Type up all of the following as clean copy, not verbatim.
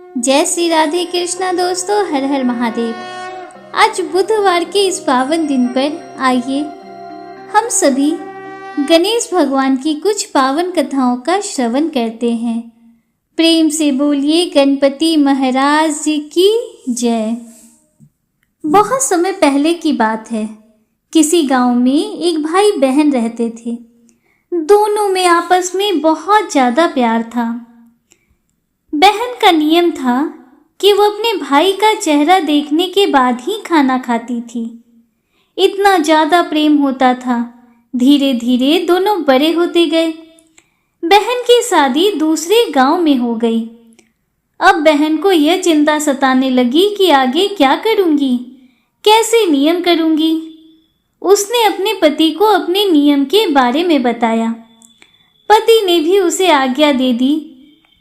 जय श्री राधे कृष्णा दोस्तों, हर हर महादेव। आज बुधवार के इस पावन दिन पर आइए हम सभी गणेश भगवान की कुछ पावन कथाओं का श्रवण करते हैं। प्रेम से बोलिए गणपति महाराज जी की जय। बहुत समय पहले की बात है। किसी गांव में एक भाई बहन रहते थे। दोनों में आपस में बहुत ज़्यादा प्यार था। बहन का नियम था कि वो अपने भाई का चेहरा देखने के बाद ही खाना खाती थी। इतना ज़्यादा प्रेम होता था। धीरे धीरे दोनों बड़े होते गए। बहन की शादी दूसरे गांव में हो गई। अब बहन को यह चिंता सताने लगी कि आगे क्या करूंगी, कैसे नियम करूंगी। उसने अपने पति को अपने नियम के बारे में बताया। पति ने भी उसे आज्ञा दे दी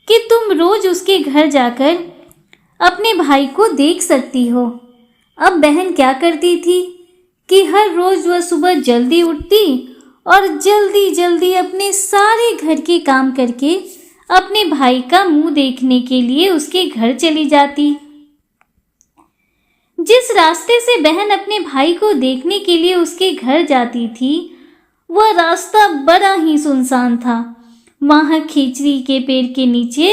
कि तुम रोज उसके घर जाकर अपने भाई को देख सकती हो। अब बहन क्या करती थी कि हर रोज वह सुबह जल्दी उठती और जल्दी जल्दी अपने सारे घर के काम करके अपने भाई का मुंह देखने के लिए उसके घर चली जाती। जिस रास्ते से बहन अपने भाई को देखने के लिए उसके घर जाती थी, वह रास्ता बड़ा ही सुनसान था। वहां खिचड़ी के पेड़ के नीचे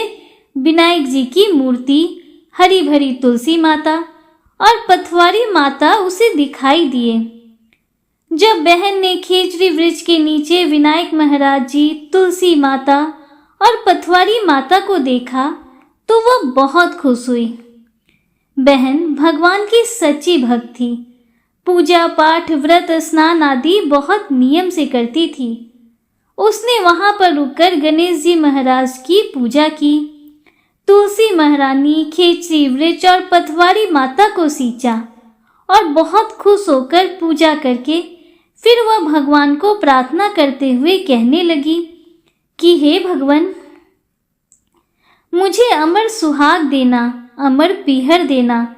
विनायक जी की मूर्ति, हरी भरी तुलसी माता और पथवारी माता उसे दिखाई दिए। जब बहन ने खिचड़ी वृक्ष के नीचे विनायक महाराज जी, तुलसी माता और पथवारी माता को देखा तो वह बहुत खुश हुई। बहन भगवान की सच्ची भक्त थी। पूजा पाठ, व्रत, स्नान आदि बहुत नियम से करती थी। उसने वहां पर रुककर गणेश जी महाराज की पूजा की। तुलसी महारानी, खिचड़ी वृक्ष और पथवारी माता को सींचा और बहुत खुश होकर पूजा करके फिर वह भगवान को प्रार्थना करते हुए कहने लगी कि हे भगवान, मुझे अमर सुहाग देना, अमर पीहर देना,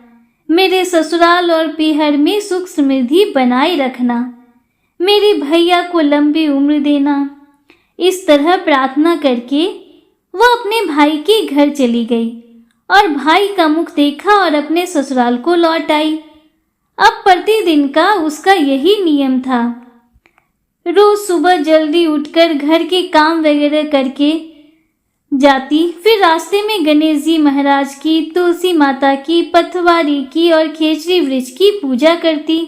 मेरे ससुराल और पीहर में सुख समृद्धि बनाए रखना, मेरे भैया को लंबी उम्र देना। इस तरह प्रार्थना करके वह अपने भाई के घर चली गई और भाई का मुख देखा और अपने ससुराल को लौट आई। अब प्रतिदिन का उसका यही नियम था। रोज सुबह जल्दी उठकर घर के काम वगैरह करके जाती, फिर रास्ते में गणेश जी महाराज की, तुलसी माता की, पथवारी की और खिचड़ी वृक्ष की पूजा करती,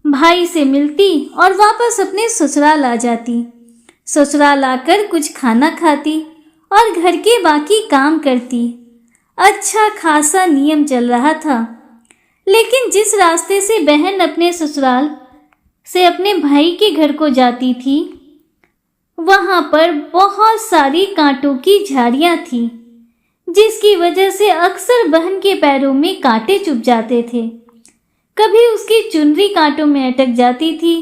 भाई से मिलती और वापस अपने ससुराल आ जाती। ससुराल आकर कुछ खाना खाती और घर के बाकी काम करती। अच्छा खासा नियम चल रहा था। लेकिन जिस रास्ते से बहन अपने ससुराल से अपने भाई के घर को जाती थी, वहां पर बहुत सारी कांटों की झाड़ियां थी, जिसकी वजह से अक्सर बहन के पैरों में कांटे चुभ जाते थे। कभी उसकी चुनरी कांटों में अटक जाती थी।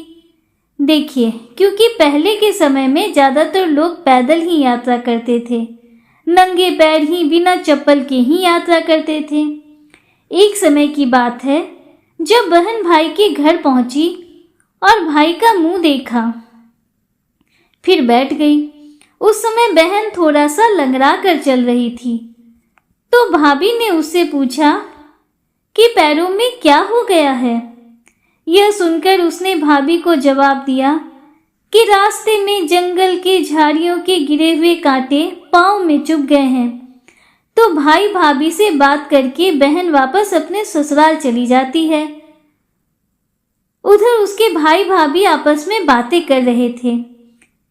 देखिए, क्योंकि पहले के समय में ज़्यादातर लोग पैदल ही यात्रा करते थे, नंगे पैर ही बिना चप्पल के ही यात्रा करते थे। एक समय की बात है, जब बहन भाई के घर पहुंची और भाई का मुंह देखा, फिर बैठ गई। उस समय बहन थोड़ा सा लंगड़ा कर चल रही थी, तो भाभी ने उससे पूछा कि पैरों में क्या हो गया है। यह सुनकर उसने भाभी को जवाब दिया कि रास्ते में जंगल के झाड़ियों के गिरे हुए कांटे पांव में चुभ गए हैं। तो भाई भाभी से बात करके बहन वापस अपने ससुराल चली जाती है। उधर उसके भाई भाभी आपस में बातें कर रहे थे।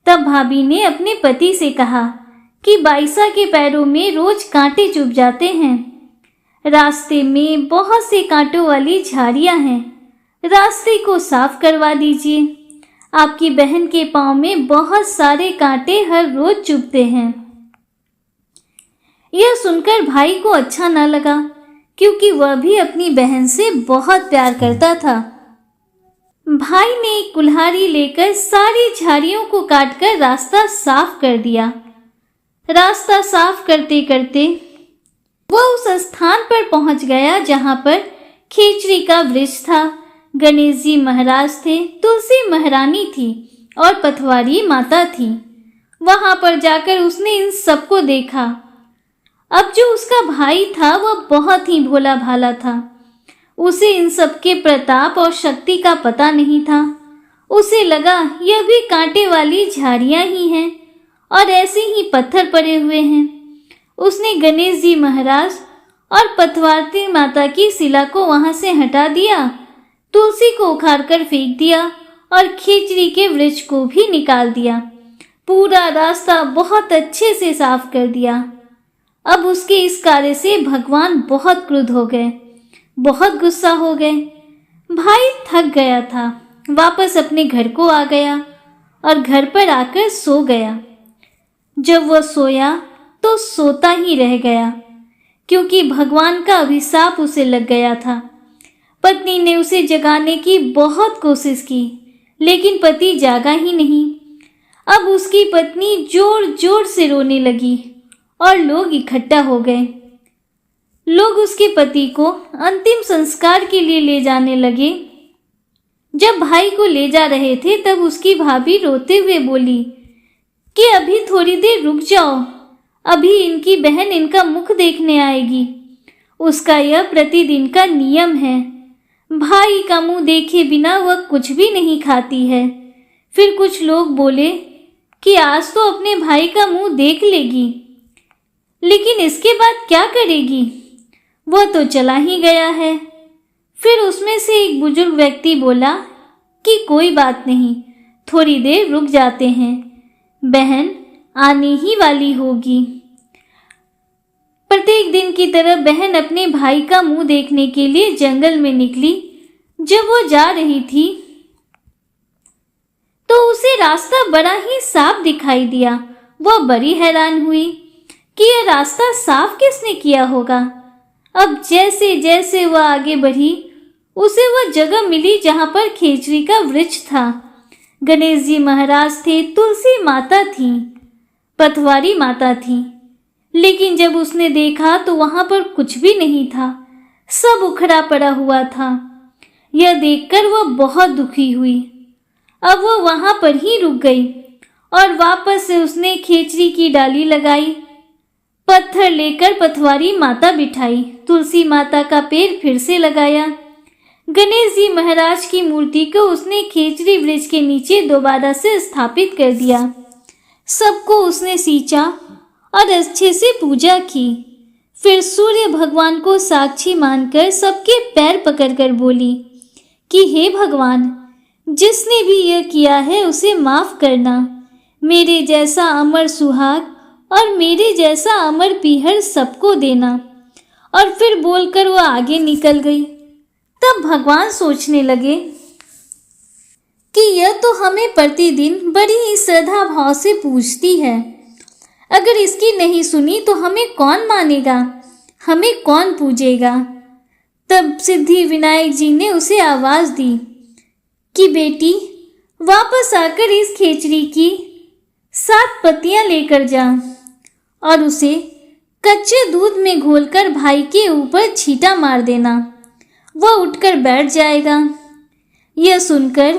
तब भाभी ने अपने पति से कहा कि बाईसा के पैरों में रोज कांटे चुभ जाते हैं। रास्ते में बहुत से कांटों वाली झाड़ियां हैं, रास्ते को साफ करवा दीजिए। आपकी बहन के पांव में बहुत सारे कांटे हर रोज चुभते हैं। यह सुनकर भाई को अच्छा न लगा, क्योंकि वह भी अपनी बहन से बहुत प्यार करता था। भाई ने एक कुल्हाड़ी लेकर सारी झाड़ियों को काटकर रास्ता साफ कर दिया। रास्ता साफ करते करते वह उस स्थान पर पहुंच गया जहां पर खिचड़ी का वृक्ष था, गणेश जी महाराज थे, तुलसी महारानी थी और पथवारी माता थी। वहां पर जाकर उसने इन सबको देखा अब जो उसका भाई था वह बहुत ही भोला भाला था। उसे इन सब के प्रताप और शक्ति का पता नहीं था। उसे लगा यह भी कांटे वाली झाड़ियां ही हैं और ऐसे ही पत्थर पड़े हुए हैं। उसने गणेश जी महाराज और पतवारती माता की शिला को वहां से हटा दिया, तुलसी को उखाड़कर फेंक दिया और खेचरी के वृक्ष को भी निकाल दिया। पूरा रास्ता बहुत अच्छे से साफ कर दिया। अब उसके इस कार्य से भगवान बहुत क्रुद्ध हो गए, बहुत गुस्सा हो गए। भाई थक गया था, वापस अपने घर को आ गया और घर पर आकर सो गया। जब वह सोया तो सोता ही रह गया, क्योंकि भगवान का अभिशाप उसे लग गया था। पत्नी ने उसे जगाने की बहुत कोशिश की, लेकिन पति जागा ही नहीं। अब उसकी पत्नी जोर जोर से रोने लगी और लोग इकट्ठा हो गए। लोग उसके पति को अंतिम संस्कार के लिए ले जाने लगे। जब भाई को ले जा रहे थे तब उसकी भाभी रोते हुए बोली कि अभी थोड़ी देर रुक जाओ, अभी इनकी बहन इनका मुख देखने आएगी। उसका यह प्रतिदिन का नियम है। भाई का मुंह देखे बिना वह कुछ भी नहीं खाती है। फिर कुछ लोग बोले कि आज तो अपने भाई का मुंह देख लेगी, लेकिन इसके बाद क्या करेगी, वह तो चला ही गया है। फिर उसमें से एक बुजुर्ग व्यक्ति बोला कि कोई बात नहीं, थोड़ी देर रुक जाते हैं, बहन आने ही वाली होगी। प्रत्येक दिन की तरह बहन अपने भाई का मुंह देखने के लिए जंगल में निकली। जब वो जा रही थी तो उसे रास्ता बड़ा ही साफ दिखाई दिया। वह बड़ी हैरान हुई कि यह रास्ता साफ किसने किया होगा। अब जैसे जैसे वह आगे बढ़ी, उसे वह जगह मिली जहां पर खेचरी का वृक्ष था। गणेश जी महाराज थे, तुलसी माता थी, पतवारी माता थी। लेकिन जब उसने देखा तो वहां पर कुछ भी नहीं था, सब उखड़ा पड़ा हुआ था। यह देखकर वह बहुत दुखी हुई। अब वह वहां पर ही रुक गई और वापस से उसने खेचरी की डाली लगाई, पत्थर लेकर पतवारी माता बिठाई, तुलसी माता का पेड़ फिर से लगाया। गणेश जी महाराज की मूर्ति को उसने खेचरी वृक्ष के नीचे दोबारा से स्थापित कर दिया। सबको उसने सींचा और अच्छे से पूजा की। फिर सूर्य भगवान को साक्षी मानकर सबके पैर पकड़कर बोली कि हे भगवान, जिसने भी यह किया है उसे माफ करना। मेरे जैसा अमर सुहाग और मेरे जैसा अमर पीहर सबको देना। और फिर बोलकर वह आगे निकल गई। तब भगवान सोचने लगे कि यह तो हमें प्रतिदिन बड़ी ही श्रद्धा भाव से पूजती है। अगर इसकी नहीं सुनी तो हमें कौन मानेगा, हमें कौन पूजेगा। तब सिद्धि विनायक जी ने उसे आवाज दी कि बेटी, वापस आकर इस खेचरी की 7 पत्तियां लेकर जा और उसे कच्चे दूध में घोलकर भाई के ऊपर छींटा मार देना, वह उठकर बैठ जाएगा। यह सुनकर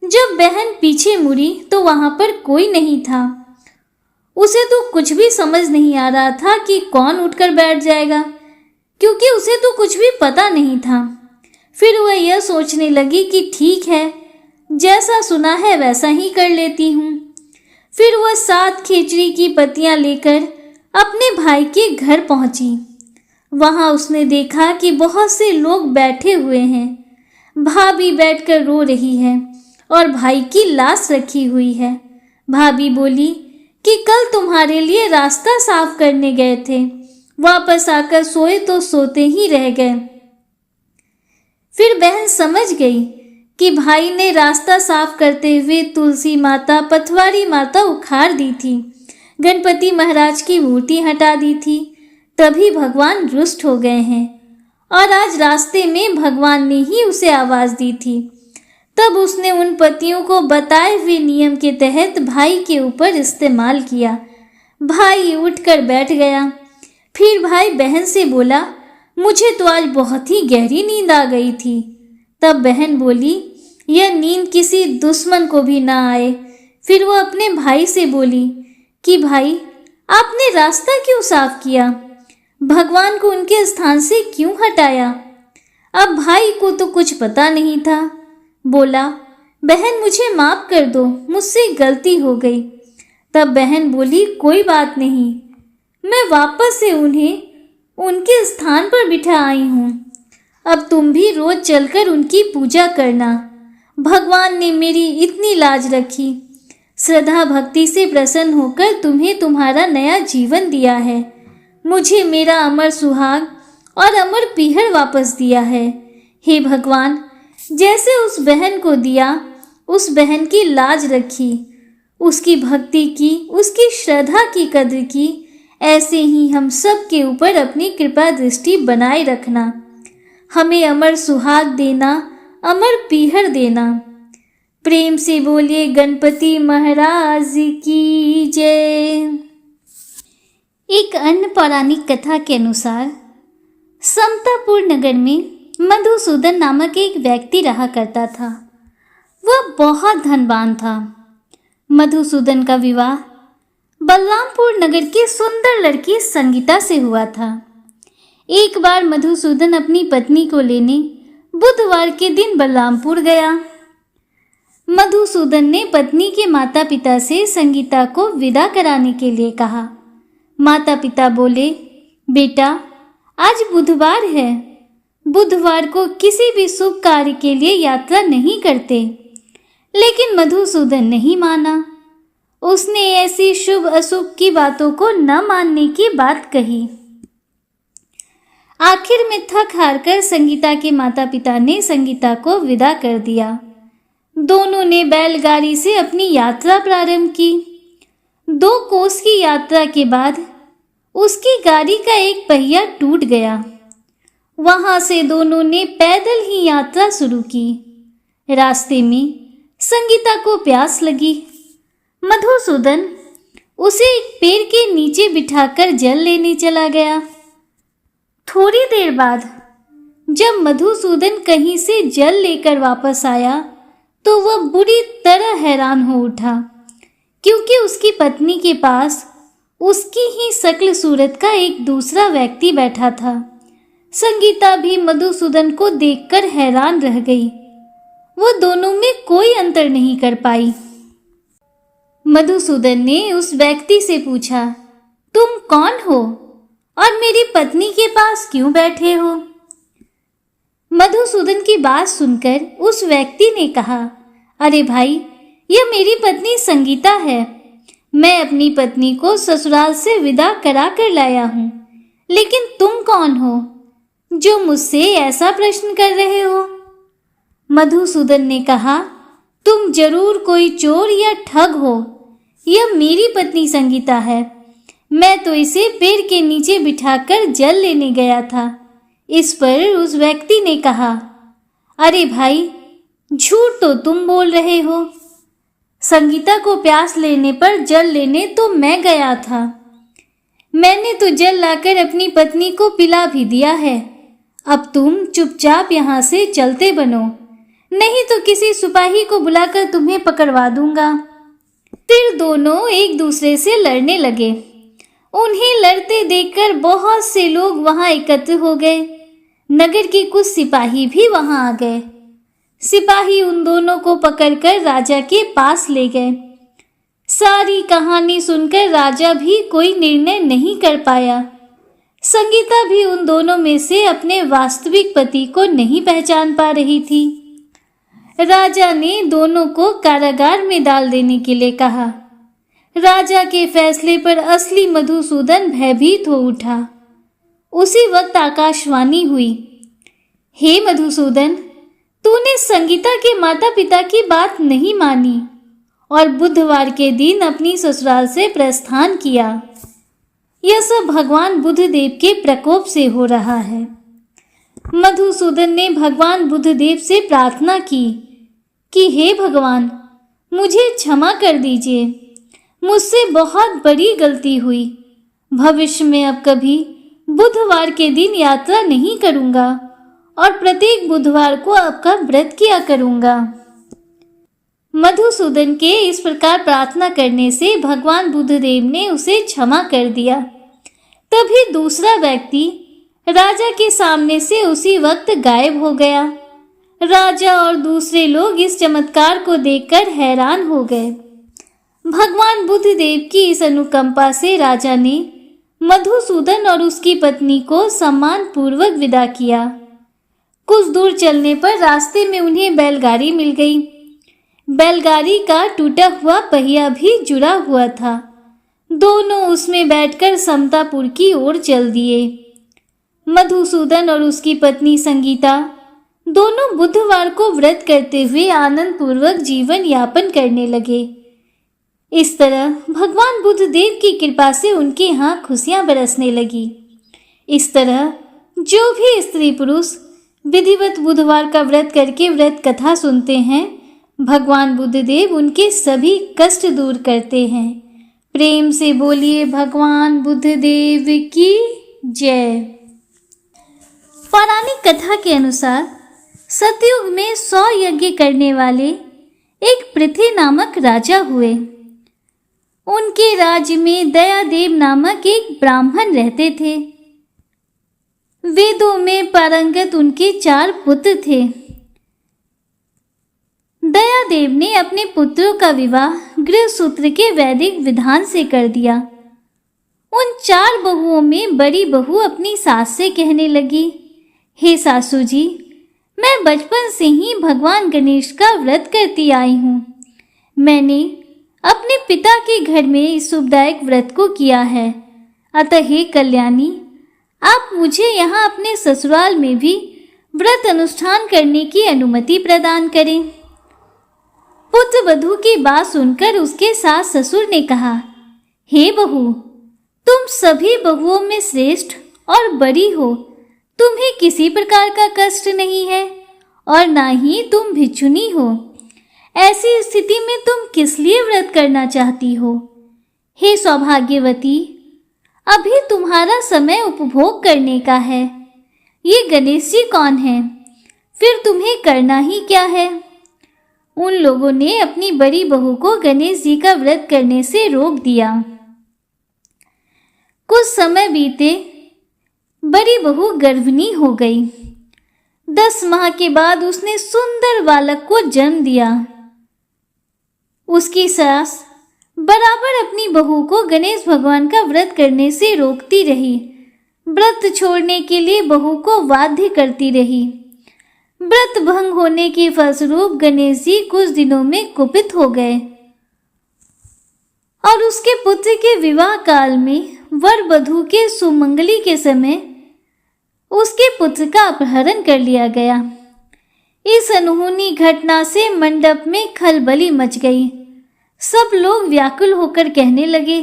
जब बहन पीछे मुड़ी तो वहां पर कोई नहीं था। उसे तो कुछ भी समझ नहीं आ रहा था कि कौन उठकर बैठ जाएगा, क्योंकि उसे तो कुछ भी पता नहीं था। फिर वह यह सोचने लगी कि ठीक है, जैसा सुना है वैसा ही कर लेती हूँ। फिर वह 7 खेचरी की पत्तियां लेकर अपने भाई के घर पहुंची। वहां उसने देखा कि बहुत से लोग बैठे हुए हैं। भाभी बैठकर रो रही है और भाई की लाश रखी हुई है। भाभी बोली कि कल तुम्हारे लिए रास्ता साफ करने गए थे, वापस आकर सोए तो सोते ही रह गए। फिर बहन समझ गई कि भाई ने रास्ता साफ करते हुए तुलसी माता, पतवारी माता उखाड़ दी थी, गणपति महाराज की मूर्ति हटा दी थी। तभी भगवान रुष्ट हो गए हैं और आज रास्ते में भगवान ने ही उसे आवाज दी थी। तब उसने उन पतियों को बताए हुए नियम के तहत भाई के ऊपर इस्तेमाल किया। भाई उठकर बैठ गया। फिर भाई बहन से बोला, मुझे तो आज बहुत ही गहरी नींद आ गई थी। तब बहन बोली, यह नींद किसी दुश्मन को भी ना आए। फिर वो अपने भाई से बोली कि भाई, आपने रास्ता क्यों साफ किया? भगवान को उनके स्थान से क्यों हटाया? अब भाई को तो कुछ पता नहीं था। बोला, बहन मुझे माफ कर दो, मुझसे गलती हो गई। तब बहन बोली, कोई बात नहीं, मैं वापस से उन्हें उनके स्थान पर बिठा आई हूँ। अब तुम भी रोज चलकर उनकी पूजा करना। भगवान ने मेरी इतनी लाज रखी, श्रद्धा भक्ति से प्रसन्न होकर तुम्हें तुम्हारा नया जीवन दिया है। मुझे मेरा अमर सुहाग और अमर पीहर वापस दिया है। हे भगवान, जैसे उस बहन को दिया, उस बहन की लाज रखी, उसकी भक्ति की, उसकी श्रद्धा की कद्र की, ऐसे ही हम सब के ऊपर अपनी कृपा दृष्टि बनाए रखना। हमें अमर सुहाग देना, अमर पीहर देना। प्रेम से बोलिए गणपति महाराज की जय। एक अन्य पौराणिक कथा के अनुसार समतापुर नगर में मधुसूदन नामक एक व्यक्ति रहा करता था। वह बहुत धनवान था। मधुसूदन का विवाह बलरामपुर नगर की सुंदर लड़की संगीता से हुआ था। एक बार मधुसूदन अपनी पत्नी को लेने बुधवार के दिन बलरामपुर गया। मधुसूदन ने पत्नी के माता पिता से संगीता को विदा कराने के लिए कहा। माता पिता बोले, बेटा आज बुधवार है, बुधवार को किसी भी शुभ कार्य के लिए यात्रा नहीं करते। लेकिन मधुसूदन नहीं माना। उसने ऐसी शुभ अशुभ की बातों को न मानने की बात कही। आखिर में थक हार कर संगीता के माता पिता ने संगीता को विदा कर दिया। दोनों ने बैलगाड़ी से अपनी यात्रा प्रारंभ की। 2 कोस की यात्रा के बाद उसकी गाड़ी का एक पहिया टूट गया। वहां से दोनों ने पैदल ही यात्रा शुरू की। रास्ते में संगीता को प्यास लगी। मधुसूदन उसे एक पेड़ के नीचे बिठाकर जल लेने चला गया। थोड़ी देर बाद जब मधुसूदन कहीं से जल लेकर वापस आया तो वह बुरी तरह हैरान हो उठा, क्योंकि उसकी पत्नी के पास उसकी ही शक्ल सूरत का एक दूसरा व्यक्ति बैठा था। संगीता भी मधुसूदन को देखकर हैरान रह गई। वो दोनों में कोई अंतर नहीं कर पाई। मधुसूदन ने उस व्यक्ति से पूछा, तुम कौन हो और मेरी पत्नी के पास क्यों बैठे हो? मधुसूदन की बात सुनकर उस व्यक्ति ने कहा, अरे भाई, यह मेरी पत्नी संगीता है। मैं अपनी पत्नी को ससुराल से विदा करा कर लाया हूँ। लेकिन तुम कौन हो जो मुझसे ऐसा प्रश्न कर रहे हो? मधुसूदन ने कहा, तुम जरूर कोई चोर या ठग हो। यह मेरी पत्नी संगीता है। मैं तो इसे पेड़ के नीचे बिठाकर जल लेने गया था। इस पर उस व्यक्ति ने कहा, अरे भाई, झूठ तो तुम बोल रहे हो। संगीता को प्यास लेने पर जल लेने तो मैं गया था। मैंने तो जल लाकर अपनी पत्नी को पिला भी दिया है। अब तुम चुपचाप यहाँ से चलते बनो, नहीं तो किसी सिपाही को बुलाकर तुम्हें पकड़वा दूंगा। फिर दोनों एक दूसरे से लड़ने लगे। उन्हें लड़ते देखकर बहुत से लोग वहां एकत्र हो गए। नगर के कुछ सिपाही भी वहां आ गए। सिपाही उन दोनों को पकड़कर राजा के पास ले गए। सारी कहानी सुनकर राजा भी कोई निर्णय नहीं कर पाया। संगीता भी उन दोनों में से अपने वास्तविक पति को नहीं पहचान पा रही थी। राजा ने दोनों को कारागार में डाल देने के लिए कहा। राजा के फैसले पर असली मधुसूदन भयभीत हो उठा। उसी वक्त आकाशवाणी हुई, हे मधुसूदन, तूने संगीता के माता पिता की बात नहीं मानी और बुधवार के दिन अपनी ससुराल से प्रस्थान किया। यह सब भगवान बुद्धदेव के प्रकोप से हो रहा है। मधुसूदन ने भगवान बुद्धदेव से प्रार्थना की कि हे भगवान, मुझे क्षमा कर दीजिए। मुझसे बहुत बड़ी गलती हुई। भविष्य में अब कभी बुधवार के दिन यात्रा नहीं करूंगा और प्रत्येक बुधवार को आपका व्रत किया करूंगा। मधुसूदन के इस प्रकार प्रार्थना करने से भगवान बुद्धदेव ने उसे क्षमा कर दिया। तभी दूसरा व्यक्ति राजा के सामने से उसी वक्त गायब हो गया। राजा और दूसरे लोग इस चमत्कार को देखकर हैरान हो गए। भगवान बुद्ध देव की इस अनुकंपा से राजा ने मधुसूदन और उसकी पत्नी को सम्मान पूर्वक विदा किया। कुछ दूर चलने पर रास्ते में उन्हें बैलगाड़ी मिल गई। बैलगाड़ी का टूटा हुआ पहिया भी जुड़ा हुआ था। दोनों उसमें बैठकर समतापुर की ओर चल दिए। मधुसूदन और उसकी पत्नी संगीता दोनों बुधवार को व्रत करते हुए आनंद पूर्वक जीवन यापन करने लगे। इस तरह भगवान बुद्ध देव की कृपा से उनके यहाँ खुशियां बरसने लगी। इस तरह जो भी स्त्री पुरुष विधिवत बुधवार का व्रत करके व्रत कथा सुनते हैं, भगवान बुद्ध देव उनके सभी कष्ट दूर करते हैं। प्रेम से बोलिए भगवान बुद्ध देव की जय। पौराणिक कथा के अनुसार सतयुग में 100 यज्ञ करने वाले एक पृथ्वी नामक राजा हुए। उनके राज्य में दयादेव नामक एक ब्राह्मण रहते थे। वेदों में पारंगत उनके 4 पुत्र थे। दयादेव ने अपने पुत्रों का विवाह गृहसूत्र के वैदिक विधान से कर दिया। उन 4 बहुओं में बड़ी बहू अपनी सास से कहने लगी, हे सासू जी, मैं बचपन से ही भगवान गणेश का व्रत करती आई हूँ। मैंने अपने पिता के घर में इस शुभदायक व्रत को किया है। अतः हे कल्याणी, आप मुझे यहाँ अपने ससुराल में भी व्रत अनुष्ठान करने की अनुमति प्रदान करें। पुत्र वधू की बात सुनकर उसके सास ससुर ने कहा, हे बहू, तुम सभी बहुओं में श्रेष्ठ और बड़ी हो। तुम्हें किसी प्रकार का कष्ट नहीं है और ना ही तुम भिक्षुनी हो। ऐसी स्थिति में तुम किस लिए व्रत करना चाहती हो? हे सौभाग्यवती, अभी तुम्हारा समय उपभोग करने का है। ये गणेश जी कौन है? फिर तुम्हें करना ही क्या है? उन लोगों ने अपनी बड़ी बहू को गणेश जी का व्रत करने से रोक दिया। कुछ समय बीते, बड़ी बहू गर्भिणी हो गई। 10 माह के बाद उसने सुंदर बालक को जन्म दिया। उसकी सास बराबर अपनी बहू को गणेश भगवान का व्रत करने से रोकती रही। व्रत छोड़ने के लिए बहू को बाध्य करती रही। व्रत भंग होने के फलस्वरूप गणेश जी कुछ दिनों में कुपित हो गए और उसके पुत्र के विवाह काल में वर वधू के सुमंगली के समय उसके पुत्र का अपहरण कर लिया गया। इस अनहोनी घटना से मंडप में खलबली मच गई। सब लोग व्याकुल होकर कहने लगे,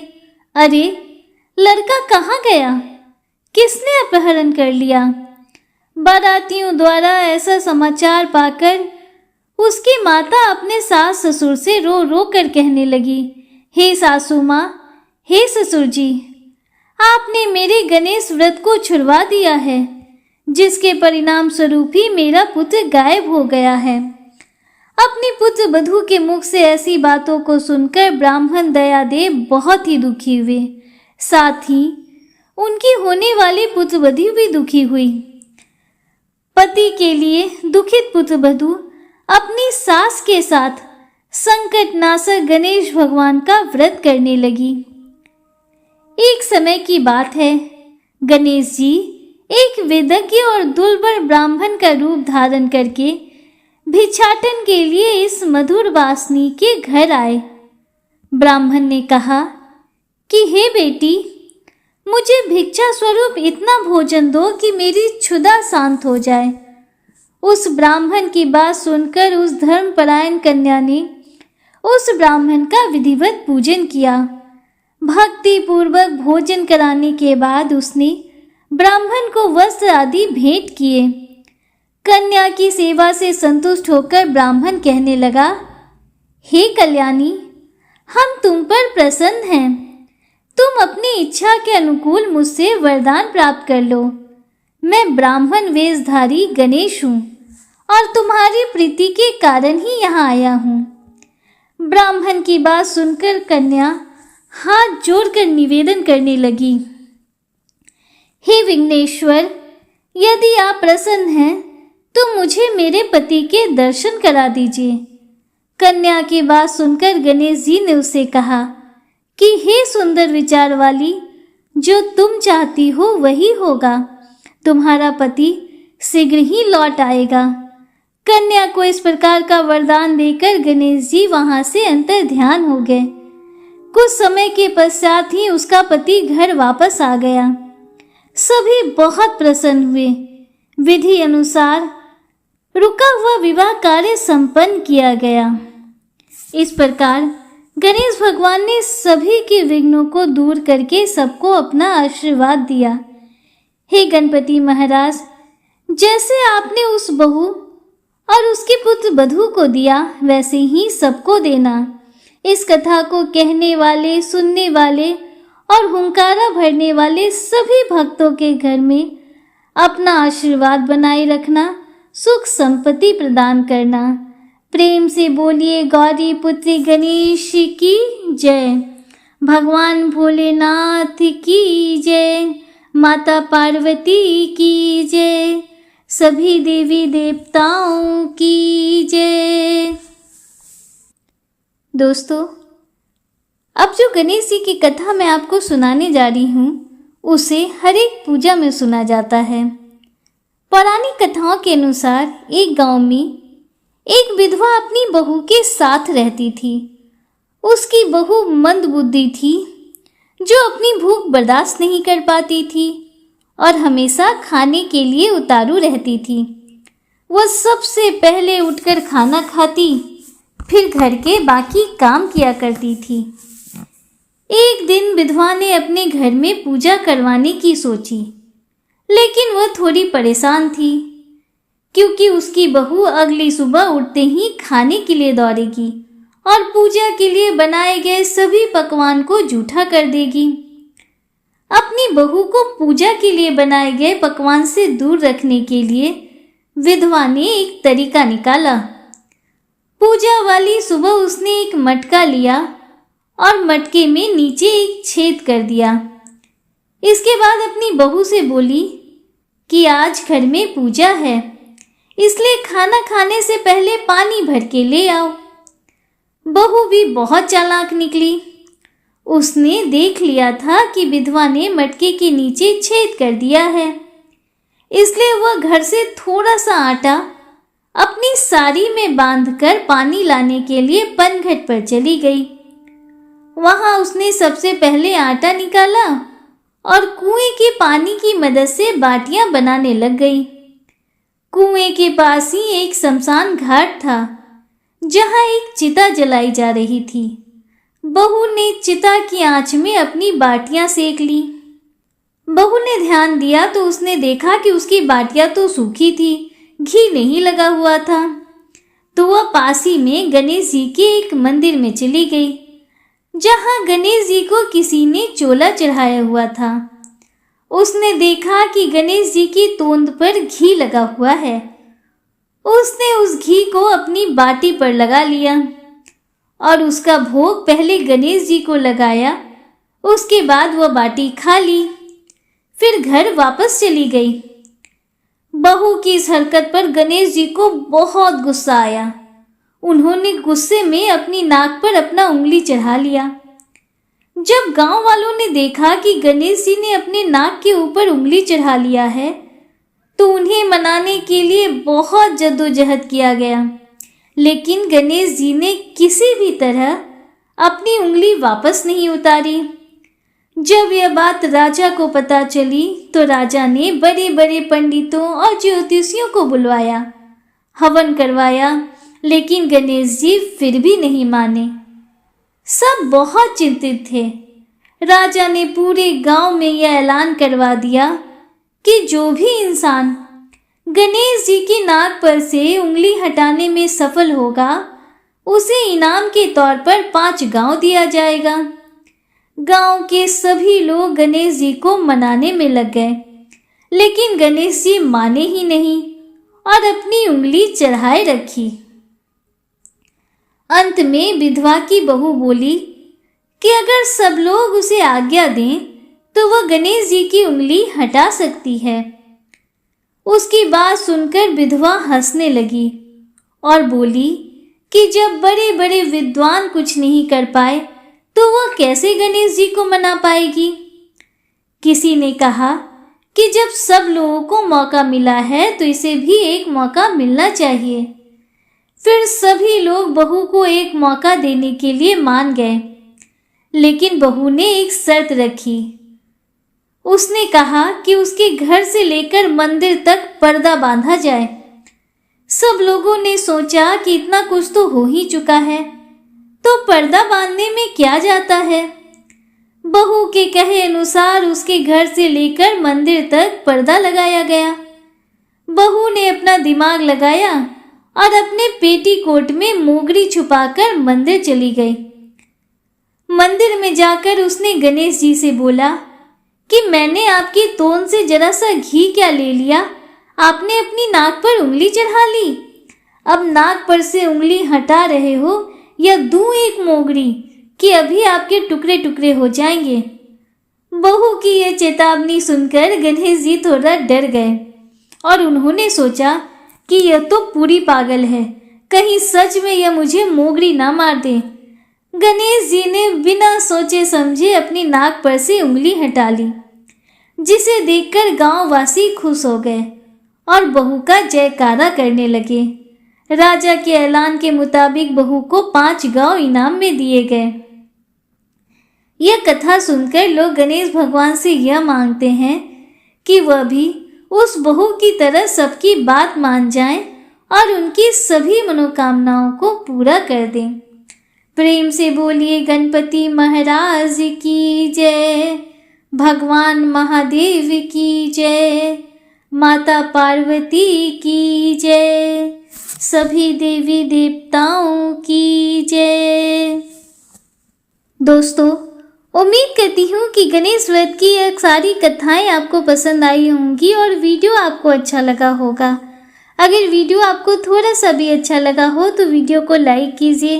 अरे लड़का कहाँ गया? किसने अपहरण कर लिया? बारातियों द्वारा ऐसा समाचार पाकर उसकी माता अपने सास ससुर से रो रो कर कहने लगी, हे सासू माँ, हे ससुर जी, आपने मेरे गणेश व्रत को छुड़वा दिया है, जिसके परिणाम स्वरूप ही मेरा पुत्र गायब हो गया है। अपनी पुत्र वधू के मुख से ऐसी बातों को सुनकर ब्राह्मण दयादेव बहुत ही दुखी हुए। साथ ही उनकी होने वाली पुत्र वधू भी दुखी हुई। पति के लिए दुखित पुत्र वधू अपनी सास के साथ संकटनाशक गणेश भगवान का व्रत करने लगी। एक समय की बात है, गणेश जी एक वेदज्ञ और दुर्बल ब्राह्मण का रूप धारण करके भिक्षाटन के लिए इस मधुर वासनी के घर आए। ब्राह्मण ने कहा कि हे बेटी, मुझे भिक्षा स्वरूप इतना भोजन दो कि मेरी क्षुधा शांत हो जाए। उस ब्राह्मण की बात सुनकर उस धर्मपरायण कन्या ने उस ब्राह्मण का विधिवत पूजन किया। भक्ति पूर्वक भोजन कराने के बाद उसने ब्राह्मण को वस्त्र आदि भेंट किए। कन्या की सेवा से संतुष्ट होकर ब्राह्मण कहने लगा, हे कल्याणी, हम तुम पर प्रसन्न हैं। तुम अपनी इच्छा के अनुकूल मुझसे वरदान प्राप्त कर लो। मैं ब्राह्मण वेशधारी गणेश हूँ और तुम्हारी प्रीति के कारण ही यहाँ आया हूँ। ब्राह्मण की बात सुनकर कन्या हाथ जोड़कर निवेदन करने लगी, हे विघ्नेश्वर, यदि आप प्रसन्न हैं तो मुझे मेरे पति के दर्शन करा दीजिए। कन्या की बात सुनकर गणेश जी ने उससे कहा कि हे सुंदर विचार वाली, जो तुम चाहती हो वही होगा। तुम्हारा पति शीघ्र ही लौट आएगा। कन्या को इस प्रकार का वरदान देकर गणेश जी वहां से अंतर ध्यान हो गए। कुछ समय के पश्चात ही उसका पति घर वापस आ गया। सभी बहुत प्रसन्न हुए। विधि अनुसार रुका हुआ विवाह कार्य संपन्न किया गया। इस प्रकार गणेश भगवान ने सभी के विघ्नों को दूर करके सबको अपना आशीर्वाद दिया। हे गणपति महाराज, जैसे आपने उस बहू और उसके पुत्र बधू को दिया, वैसे ही सबको देना। इस कथा को कहने वाले, सुनने वाले और हुंकारा भरने वाले सभी भक्तों के घर में अपना आशीर्वाद बनाए रखना, सुख संपत्ति प्रदान करना। प्रेम से बोलिए गौरी पुत्री गणेश की जय। भगवान भोलेनाथ की जय। माता पार्वती की जय। सभी देवी देवताओं की जय। दोस्तों, अब जो गणेश जी की कथा मैं आपको सुनाने जा रही हूँ, उसे हर एक पूजा में सुना जाता है। पौराणिक कथाओं के अनुसार एक गांव में एक विधवा अपनी बहू के साथ रहती थी। उसकी बहू मंदबुद्धि थी, जो अपनी भूख बर्दाश्त नहीं कर पाती थी और हमेशा खाने के लिए उतारू रहती थी। वह सबसे पहले उठकर खाना खाती, फिर घर के बाकी काम किया करती थी। एक दिन विधवा ने अपने घर में पूजा करवाने की सोची, लेकिन वह थोड़ी परेशान थी, क्योंकि उसकी बहू अगली सुबह उठते ही खाने के लिए दौड़ेगी और पूजा के लिए बनाए गए सभी पकवान को जूठा कर देगी। अपनी बहू को पूजा के लिए बनाए गए पकवान से दूर रखने के लिए विधवा ने एक तरीका निकाला। पूजा वाली सुबह उसने एक मटका लिया और मटके में नीचे एक छेद कर दिया। इसके बाद अपनी बहू से बोली कि आज घर में पूजा है, इसलिए खाना खाने से पहले पानी भर के ले आओ। बहू भी बहुत चालाक निकली। उसने देख लिया था कि विधवा ने मटके के नीचे छेद कर दिया है, इसलिए वह घर से थोड़ा सा आटा अपनी साड़ी में बांधकर पानी लाने के लिए पनघट पर चली गई। वहां उसने सबसे पहले आटा निकाला और कुएं के पानी की मदद से बाटियां बनाने लग गई। कुएं के पास ही एक शमशान घाट था, जहां एक चिता जलाई जा रही थी। बहू ने चिता की आंच में अपनी बाटियां सेक ली। बहू ने ध्यान दिया तो उसने देखा कि उसकी बाटियां तो सूखी थी, घी नहीं लगा हुआ था। तो वह पास ही में गणेश जी के एक मंदिर में चली गई, जहां गणेश जी को किसी ने चोला चढ़ाया हुआ था। उसने देखा कि गणेश जी की तोंद पर घी लगा हुआ है। उसने उस घी को अपनी बाटी पर लगा लिया और उसका भोग पहले गणेश जी को लगाया। उसके बाद वह बाटी खा ली, फिर घर वापस चली गई। बहू की इस हरकत पर गणेश जी को बहुत गुस्सा आया। उन्होंने गुस्से में अपनी नाक पर अपना उंगली चढ़ा लिया। जब गांव वालों ने देखा कि गणेश जी ने अपने नाक के ऊपर उंगली चढ़ा लिया है, तो उन्हें मनाने के लिए बहुत जद्दोजहद किया गया, लेकिन गणेश जी ने किसी भी तरह अपनी उंगली वापस नहीं उतारी। जब यह बात राजा को पता चली, तो राजा ने बड़े बड़े पंडितों और ज्योतिषियों को बुलवाया, हवन करवाया, लेकिन गणेश जी फिर भी नहीं माने। सब बहुत चिंतित थे। राजा ने पूरे गांव में यह ऐलान करवा दिया कि जो भी इंसान गणेश जी की नाक पर से उंगली हटाने में सफल होगा, उसे इनाम के तौर पर 5 गांव दिया जाएगा। गांव के सभी लोग गणेश जी को मनाने में लग गए, लेकिन गणेश जी माने ही नहीं और अपनी उंगली चढ़ाए रखी। अंत में विधवा की बहू बोली कि अगर सब लोग उसे आज्ञा दें तो वह गणेश जी की उंगली हटा सकती है। उसकी बात सुनकर विधवा हंसने लगी और बोली कि जब बड़े बड़े विद्वान कुछ नहीं कर पाए तो वह कैसे गणेश जी को मना पाएगी। किसी ने कहा कि जब सब लोगों को मौका मिला है तो इसे भी एक मौका मिलना चाहिए। फिर सभी लोग बहू को एक मौका देने के लिए मान गए, लेकिन बहू ने एक शर्त रखी। उसने कहा कि उसके घर से लेकर मंदिर तक पर्दा बांधा जाए। सब लोगों ने सोचा कि इतना कुछ तो हो ही चुका है, तो पर्दा बांधने में क्या जाता है। बहू के कहे अनुसार उसके घर से लेकर मंदिर तक पर्दा लगाया गया। बहू ने अपना दिमाग लगाया और अपने पेटीकोट में मोगरी छुपाकर मंदिर चली गई। मंदिर में जाकर उसने गणेश जी से बोला कि मैंने आपकी तोन से जरा सा घी क्या ले लिया, आपने अपनी नाक पर उंगली चढ़ा ली। अब नाक पर से उंगली हटा रहे हो या दूं एक मोगरी कि अभी आपके टुकड़े टुकड़े हो जाएंगे। बहू की यह चेतावनी सुनकर गणेश जी थोड़ा डर गए और उन्होंने सोचा कि यह तो पूरी पागल है, कहीं सच में यह मुझे मोगरी ना मार दे। गणेश जी ने बिना सोचे समझे अपनी नाक पर से उंगली हटा ली, जिसे देखकर गांववासी खुश हो गए और बहू का जयकारा करने लगे। राजा के ऐलान के मुताबिक बहू को 5 गांव इनाम में दिए गए। यह कथा सुनकर लोग गणेश भगवान से यह मांगते हैं कि वह भी उस बहू की तरह सबकी बात मान जाएं और उनकी सभी मनोकामनाओं को पूरा कर दें। प्रेम से बोलिए गणपति महाराज की जय, भगवान महादेव की जय, माता पार्वती की जय, सभी देवी देवताओं की जय। दोस्तों, उम्मीद करती हूँ कि गणेश व्रत की यह सारी कथाएं आपको पसंद आई होंगी और वीडियो आपको अच्छा लगा होगा। अगर वीडियो आपको थोड़ा सा भी अच्छा लगा हो तो वीडियो को लाइक कीजिए,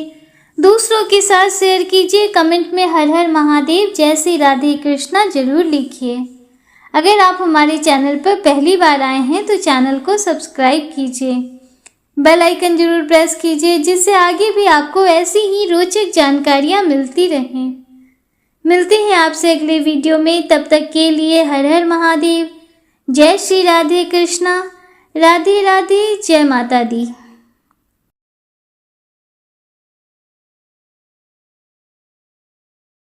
दूसरों के साथ शेयर कीजिए, कमेंट में हर हर महादेव, जय श्री राधे कृष्णा जरूर लिखिए। अगर आप हमारे चैनल पर पहली बार आए हैं तो चैनल को सब्सक्राइब कीजिए, बेल आइकन जरूर प्रेस कीजिए, जिससे आगे भी आपको ऐसी ही रोचक जानकारियाँ मिलती रहें। मिलते हैं आपसे अगले वीडियो में, तब तक के लिए हर हर महादेव, जय श्री राधे कृष्णा, राधे राधे, जय माता दी।